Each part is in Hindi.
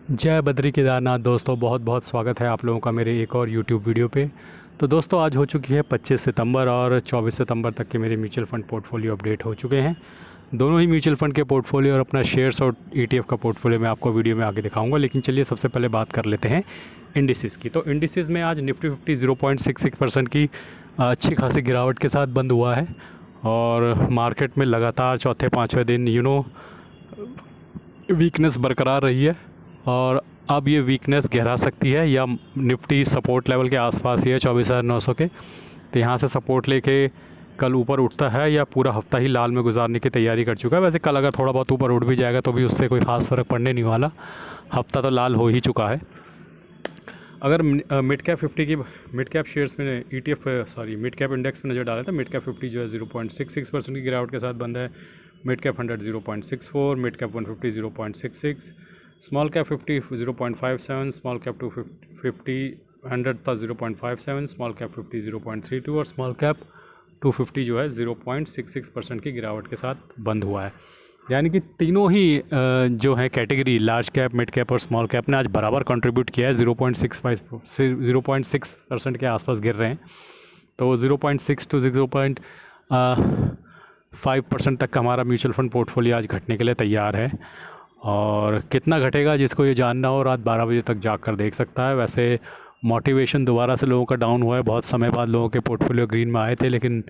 जय बद्री केदारनाथ दोस्तों, बहुत बहुत स्वागत है आप लोगों का मेरे एक और यूट्यूब वीडियो पे। तो दोस्तों आज हो चुकी है 25 सितंबर और 24 सितंबर तक के मेरे म्यूचुअल फ़ंड पोर्टफोलियो अपडेट हो चुके हैं। दोनों ही म्यूचुअल फ़ंड के पोर्टफोलियो और अपना शेयर्स और ईटीएफ का पोर्टफोलियो मैं आपको वीडियो में आगे दिखाऊंगा। लेकिन चलिए सबसे पहले बात कर लेते हैं इंडिसेस की। तो इंडिसेस में आज निफ्टी 50 0.66% की अच्छी खासी गिरावट के साथ बंद हुआ है और मार्केट में लगातार चौथे पाँचवें दिन वीकनेस बरकरार रही है और अब ये वीकनेस गहरा सकती है या निफ्टी सपोर्ट लेवल के आसपास ही है 24,900 के। तो यहाँ से सपोर्ट लेके कल ऊपर उठता है या पूरा हफ्ता ही लाल में गुजारने की तैयारी कर चुका है। वैसे कल अगर थोड़ा बहुत ऊपर उठ भी जाएगा तो भी उससे कोई ख़ास फ़र्क पड़ने नहीं वाला, हफ्ता तो लाल हो ही चुका है। अगर मिड कैप शेयर्स में मिड कैप इंडेक्स में नज़र डालें तो मिड कैप 50 जो है 0.66% की गिरावट के साथ बंद है। Mid cap 100 0.64, mid cap 150 0.66, small cap 50 0.57, small cap 250 100 था 0.57, स्मॉल कैप 50 0.32 और स्मॉल कैप 250 जो है 0.66% की गिरावट के साथ बंद हुआ है। यानी कि तीनों ही जो है category large cap, mid cap और स्मॉल कैप ने आज बराबर कंट्रीब्यूट किया है। 0.65% के आसपास गिर रहे हैं। तो 0.6 to 0.5% तक का हमारा म्यूचुअल फंड पोर्टफोलियो आज घटने के लिए तैयार है। और कितना घटेगा जिसको ये जानना हो रात 12 बजे तक जाग कर देख सकता है। वैसे मोटिवेशन दोबारा से लोगों का डाउन हुआ है। बहुत समय बाद लोगों के पोर्टफोलियो ग्रीन में आए थे, लेकिन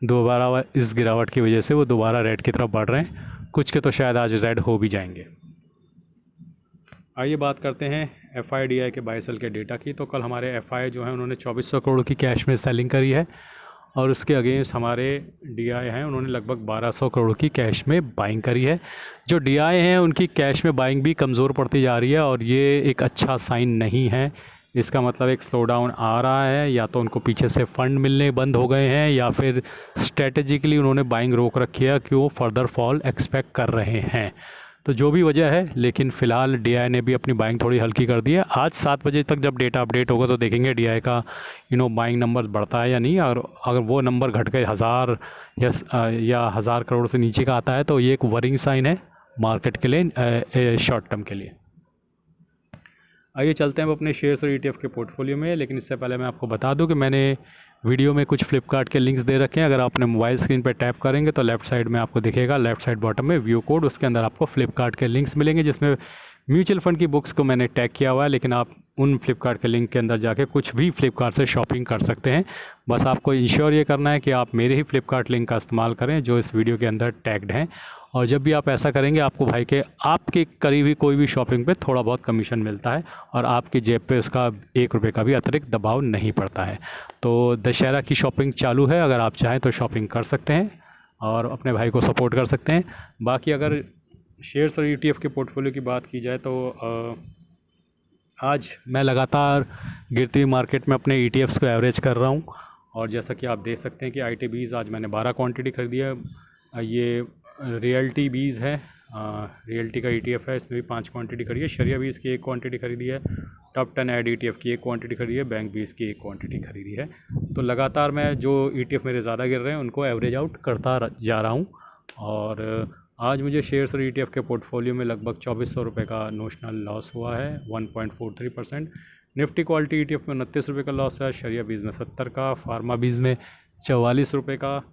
दोबारा इस गिरावट की वजह से वो दोबारा रेड की तरफ बढ़ रहे हैं। कुछ के तो शायद आज रेड हो भी जाएंगे। आइए बात करते हैं FIDI के बाई सेल के डेटा की। तो कल हमारे FI जो हैं उन्होंने 2400 करोड़ की कैश में सेलिंग करी है और उसके अगेंस्ट हमारे DI हैं उन्होंने लगभग 1200 करोड़ की कैश में बाइंग करी है। जो DI हैं उनकी कैश में बाइंग भी कमज़ोर पड़ती जा रही है और ये एक अच्छा साइन नहीं है। इसका मतलब एक स्लो डाउन आ रहा है, या तो उनको पीछे से फंड मिलने बंद हो गए हैं या फिर स्ट्रेटेजिकली उन्होंने बाइंग रोक रखी है कि वो फर्दर फॉल एक्सपेक्ट कर रहे हैं। तो जो भी वजह है, लेकिन फ़िलहाल DI ने भी अपनी बाइंग थोड़ी हल्की कर दी है। आज 7 बजे तक जब डेटा अपडेट होगा तो देखेंगे DI का बाइंग नंबर बढ़ता है या नहीं। और अगर वो नंबर घट के 1000 या 1000 करोड़ से नीचे का आता है तो ये एक वरिंग साइन है मार्केट के लिए, शॉर्ट टर्म के लिए। आइए चलते हैं अब अपने शेयर्स और ETF के पोर्टफोलियो में। लेकिन इससे पहले मैं आपको बता दूं कि मैंने वीडियो में कुछ फ्लिपकार्ट के लिंक्स दे रखे हैं। अगर आप अपने मोबाइल स्क्रीन पर टैप करेंगे तो लेफ़्ट साइड में आपको दिखेगा, लेफ़्ट साइड बॉटम में व्यू कोड, उसके अंदर आपको फ्लिपकार्ट के लिंक्स मिलेंगे जिसमें म्यूचुअल फ़ंड की बुक्स को मैंने टैग किया हुआ है। लेकिन आप उन फ्लिपकार्ट के लिंक के अंदर जाके कुछ भी फ्लिपकार्ट से शॉपिंग कर सकते हैं। बस आपको इंश्योर ये करना है कि आप मेरे ही फ्लिपकार्ट लिंक का इस्तेमाल करें जो इस वीडियो के अंदर टैग्ड हैं। और जब भी आप ऐसा करेंगे आपको भाई के आपके करीबी कोई भी शॉपिंग पे थोड़ा बहुत कमीशन मिलता है और आपकी जेब पे उसका 1 रुपये का भी अतिरिक्त दबाव नहीं पड़ता है। तो दशहरा की शॉपिंग चालू है, अगर आप चाहें तो शॉपिंग कर सकते हैं और अपने भाई को सपोर्ट कर सकते हैं। बाकी अगर शेयर्स और ETF के पोर्टफोलियो की बात की जाए तो आज मैं लगातार गिरती हुई मार्केट में अपने ETFs को एवरेज कर रहा हूँ। और जैसा कि आप देख सकते हैं कि ITBs आज मैंने 12 क्वांटिटी खरीदी है। ये रियल्टी बीज है, रियल्टी का ETF है, इसमें भी 5 क्वांटिटी खरीदी है। शरिया बीज की 1 क्वांटिटी खरीदी है। टॉप 10 ऐड ETF की 1 क्वांटिटी खरीदी है। बैंक बीज की 1 क्वांटिटी खरीदी है। तो लगातार मैं जो ETF मेरे ज़्यादा गिर रहे हैं उनको एवरेज आउट करता जा रहा हूँ। और आज मुझे शेयर्स और ETF के पोर्टफोलियो में लगभग 2400 रुपये का नोशनल लॉस हुआ है, 1.43%। निफ्टी क्वालिटी ETF में 29 रुपये का लॉस है, शरिया बीज में 70 का, फार्मा बीज में 44 रुपये का,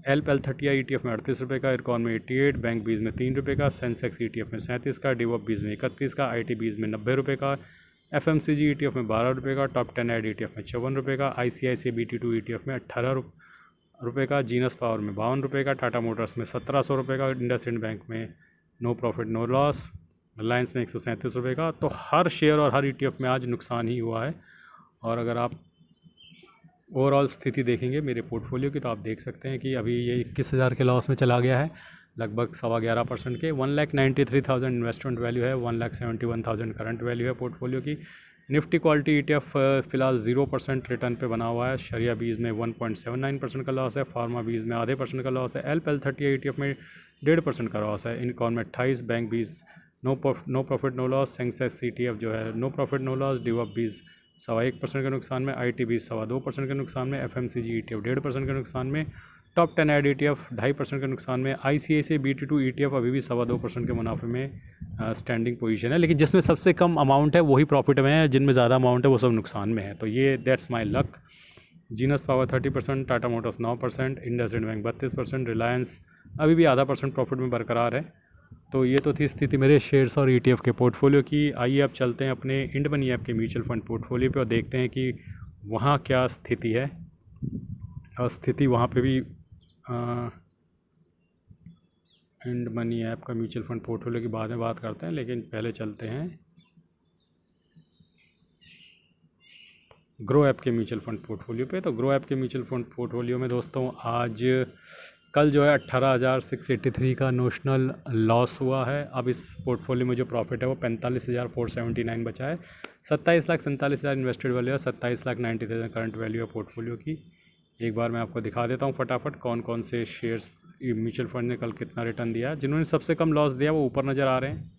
LPL30 ETF में 38 रुपये का, इरकॉन में 88, बैंक बीज में 3 रुपये का, सेंसेक्स ETF में 37 का, डिवॉप बीज में 31 का, IT बीज में 90 रुपये का, FMCG ETF में 12 रुपये का, टॉप 10 ऐड ETF में 54 रुपये का, ICICI BT2 ETF में 18 रुपये का, जीनस पावर में 52 रुपये का, टाटा मोटर्स में 1700 रुपये का, इंडसइंड बैंक में no profit no loss, Reliance में 137 रुपये का। तो हर शेयर और हर ETF में आज नुकसान ही हुआ है। और अगर आप ओवरऑल स्थिति देखेंगे मेरे पोर्टफोलियो की तो आप देख सकते हैं कि अभी ये 21,000 के लॉस में चला गया है, लगभग 11.25% के। 1,93,000 इन्वेस्टमेंट वैल्यू है, 1,71,000 करंट वैल्यू है पोर्टफोलियो की। निफ्टी क्वालिटी ETF फ़िलहाल 0% रिटर्न पे बना हुआ है। शरिया बीज में 1.79% का लॉस है, फार्मा बीज में आधे % का लॉस है, LPL30 ETF में 1.5% का लॉस है, इनकॉन में 28, bank bees no profit no loss, Sensex ETF जो है नो प्रॉफिट नो लॉस, डिवॉप बीज 1.25% के नुकसान में, IT बीज 2.25% के नुकसान में, FMCG ETF 1.5% के नुकसान में, टॉप 10 ऐड ETF 2.5% के नुकसान में। ICICI BT2 ETF अभी भी 2.25% के मुनाफे में स्टैंडिंग पोजीशन है, लेकिन जिसमें सबसे कम अमाउंट है वही प्रॉफिट में है, जिनमें ज़्यादा अमाउंट है वो सब नुकसान में है। तो ये that's my luck. Genus power 30%, Tata Motors 9%, IndusInd bank 32%, Reliance अभी भी आधा % प्रॉफिट में बरकरार है। तो ये तो थी स्थिति मेरे शेयर्स और ETF के पोर्टफोलियो की। आइए अब चलते हैं अपने इंड मनी ऐप के म्यूचुअल फंड पोर्टफोलियो पे और देखते हैं कि वहाँ क्या स्थिति है। और स्थिति वहाँ पे भी इंड मनी ऐप का म्यूचुअल फंड पोर्टफोलियो की बाद में बात करते हैं, लेकिन पहले चलते हैं ग्रो ऐप के म्यूचुअल फंड पोर्टफोलियो पे। तो ग्रो ऐप के म्यूचुअल फंड पोर्टफोलियो में दोस्तों आज कल जो है 18,683 का नोशनल लॉस हुआ है। अब इस पोर्टफोलियो में जो प्रॉफिट है वो 45,479 बचा है। 27,47,000 इन्वेस्टेड वैल्यू है, 27,90,000 करंट वैल्यू है पोर्टफोलियो की। एक बार मैं आपको दिखा देता हूँ फटाफट कौन कौन से शेयर्स म्यूचुअल फंड ने कल कितना रिटर्न दिया। जिन्होंने सबसे कम लॉस दिया वो ऊपर नज़र आ रहे हैं,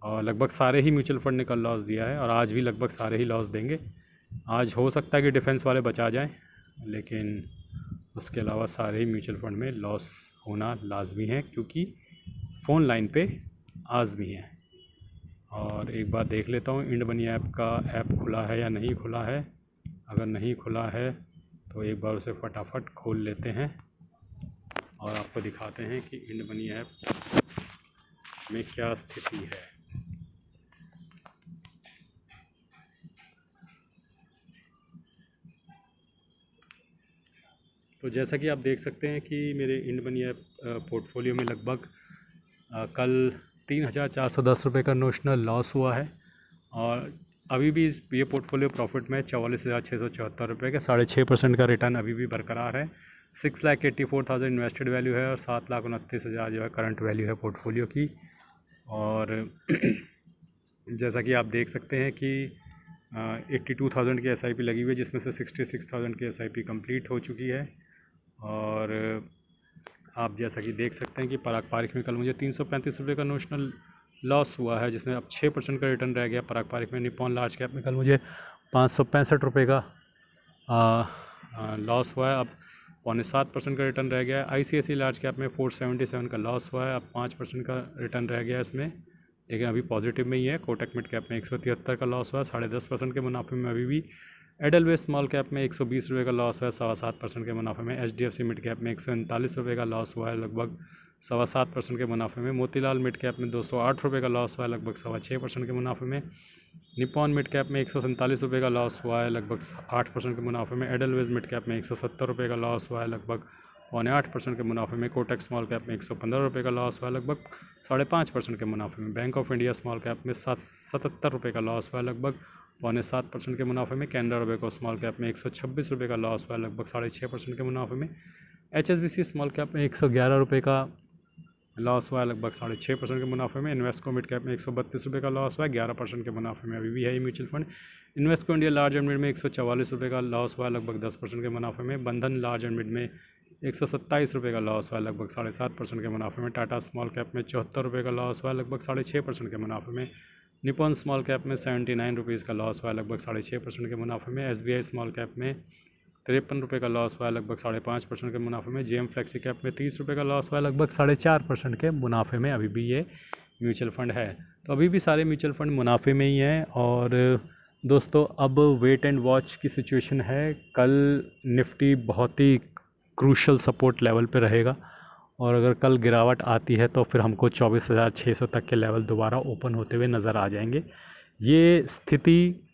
और लगभग सारे ही म्यूचुअल फंड ने कल लॉस दिया है, और आज भी लगभग सारे ही लॉस देंगे। आज हो सकता है कि डिफेंस वाले बचा जाएं, लेकिन उसके अलावा सारे ही म्यूचुअल फंड में लॉस होना लाजमी है, क्योंकि फ़ोन लाइन पे आज़मी है। और एक बार देख लेता हूँ इंड मनी ऐप का ऐप खुला है या नहीं खुला है। अगर नहीं खुला है तो एक बार उसे फटाफट खोल लेते हैं और आपको दिखाते हैं कि इंड मनी ऐप में क्या स्थिति है। तो जैसा कि आप देख सकते हैं कि मेरे इंड मनी ऐप पोर्टफोलियो में लगभग कल 3,410 रुपये का नोशनल लॉस हुआ है, और अभी भी ये पोर्टफोलियो प्रॉफिट में 44,674 रुपये के 6.5% का रिटर्न अभी भी बरकरार है। 6,84,000 इन्वेस्टेड वैल्यू है और 7,29,000 जो है करंट वैल्यू है पोर्टफोलियो की। और जैसा कि आप देख सकते हैं कि 82,000 की SIP लगी हुई है, जिसमें से 66,000 की SIP कंप्लीट हो चुकी है। और आप जैसा कि देख सकते हैं कि पराग पारिख में कल मुझे 335 रुपये का नोशनल लॉस हुआ है, जिसमें अब 6% का रिटर्न रह गया। पराग पारिख में निप्पॉन लार्ज कैप में कल मुझे 565 रुपये का लॉस हुआ है, अब 6.25% का रिटर्न रह गया है। ICICI लार्ज कैप में 477 का लॉस हुआ है, अब 5% का रिटर्न रह गया है इसमें, लेकिन अभी पॉजिटिव में ही है। कोटक मिड कैप में 173 का लॉस हुआ है, 10.5% के मुनाफे में अभी भी। एडलवेस स्मॉल कैप में 120 रुपये का लॉस है, 7.25% के मुनाफे में। HDFC मिड कैप में 139 रुपये का लॉस हुआ है, लगभग 7.25% के मुनाफे में। मोतीलाल मिड कैप में 208 रुपये का लॉस हुआ है, लगभग 6.25% के मुनाफे में। निप्पॉन मिड कैप में 147 रुपये का लॉस हुआ है, लगभग 8% के मुनाफे में। एडलवेज मिड कैप में 170 रुपये का लॉस हुआ है, लगभग 8.25% के मुनाफे में। कोटक स्मॉल कैप में 115 रुपये का लॉस हुआ है, लगभग 5.5% के मुनाफे में। Bank of India small cap में 77 रुपये का लॉस हुआ है, लगभग 7.25% के मुनाफे में। कैनरा रोबेको स्मॉल कैप में 126 रुपये का लॉस हुआ है, लगभग 6.5% के मुनाफे में। HSBC स्मॉल कैप में 111 रुपये का लॉस हुआ है, लगभग 6.5% के मुनाफे में। इन्वेस्को मिड कैप में 132 रुपये का लॉस हुआ है, 11% के मुनाफे में अभी भी है ये mutual fund. Invesco India large and mid में 144 रुपये का लॉस हुआ है, लगभग 10% के मुनाफे में। बंधन लार्ज एंड मिड में 127 रुपये का लॉस हुआ है, लगभग 7.5% के मुनाफे में। टाटा स्मॉल कैप में 74 रुपये का लॉस हुआ है, लगभग 6.5% के मुनाफे में। निप्पॉन स्मॉल कैप में 79 रुपीज़ का लॉस हुआ है, लगभग 6.5% के मुनाफे में। SBI स्मॉल कैप में 53 रुपये का लॉस हुआ है, लगभग 5.5% के मुनाफे में। JM फ्लेक्सी कैप में 30 रुपये का लॉस हुआ है, लगभग 4.5% के मुनाफे में अभी भी ये म्यूचुअल फंड है। तो अभी भी सारे म्यूचुअल फंड मुनाफे में ही हैं। और दोस्तों अब वेट एंड वॉच की सिचुएशन है। कल निफ्टी बहुत ही क्रूशल सपोर्ट लेवल पे रहेगा, और अगर कल गिरावट आती है तो फिर हमको 24,600 तक के लेवल दोबारा ओपन होते हुए नज़र आ जाएंगे। ये स्थिति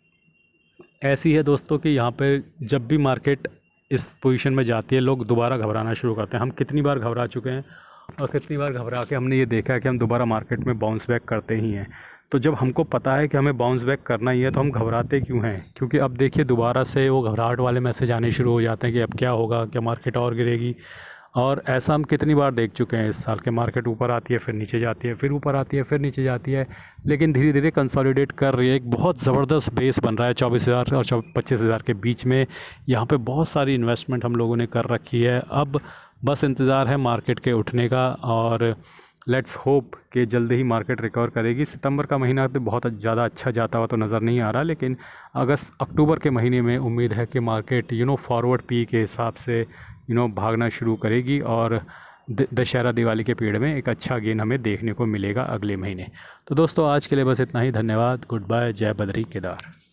ऐसी है दोस्तों कि यहाँ पे जब भी मार्केट इस पोजीशन में जाती है लोग दोबारा घबराना शुरू करते हैं। हम कितनी बार घबरा चुके हैं, और कितनी बार घबरा के हमने ये देखा है कि हम दोबारा मार्केट में बाउंस बैक करते ही हैं। तो जब हमको पता है कि हमें बाउंस बैक करना ही है तो हम घबराते क्यों हैं? क्योंकि अब देखिए दोबारा से वो घबराहट वाले मैसेज आने शुरू हो जाते हैं कि अब क्या होगा, क्या मार्केट और गिरेगी। और ऐसा हम कितनी बार देख चुके हैं इस साल के। मार्केट ऊपर आती है, फिर नीचे जाती है, फिर ऊपर आती है, फिर नीचे जाती है, लेकिन धीरे धीरे कंसोलिडेट कर रही है। एक बहुत ज़बरदस्त बेस बन रहा है 24,000 और 25,000 के बीच में। यहाँ पे बहुत सारी इन्वेस्टमेंट हम लोगों ने कर रखी है। अब बस इंतज़ार है मार्केट के उठने का, और लेट्स होप कि जल्दी ही मार्केट रिकवर करेगी। सितंबर का महीना तो बहुत ज़्यादा अच्छा जाता हुआ तो नज़र नहीं आ रहा, लेकिन अगस्त अक्टूबर के महीने में उम्मीद है कि मार्केट फॉरवर्ड पी के हिसाब से भागना शुरू करेगी और दशहरा दिवाली के पीरियड में एक अच्छा गेन हमें देखने को मिलेगा अगले महीने। तो दोस्तों आज के लिए बस इतना ही। धन्यवाद, गुड बाय, जय बद्री केदार।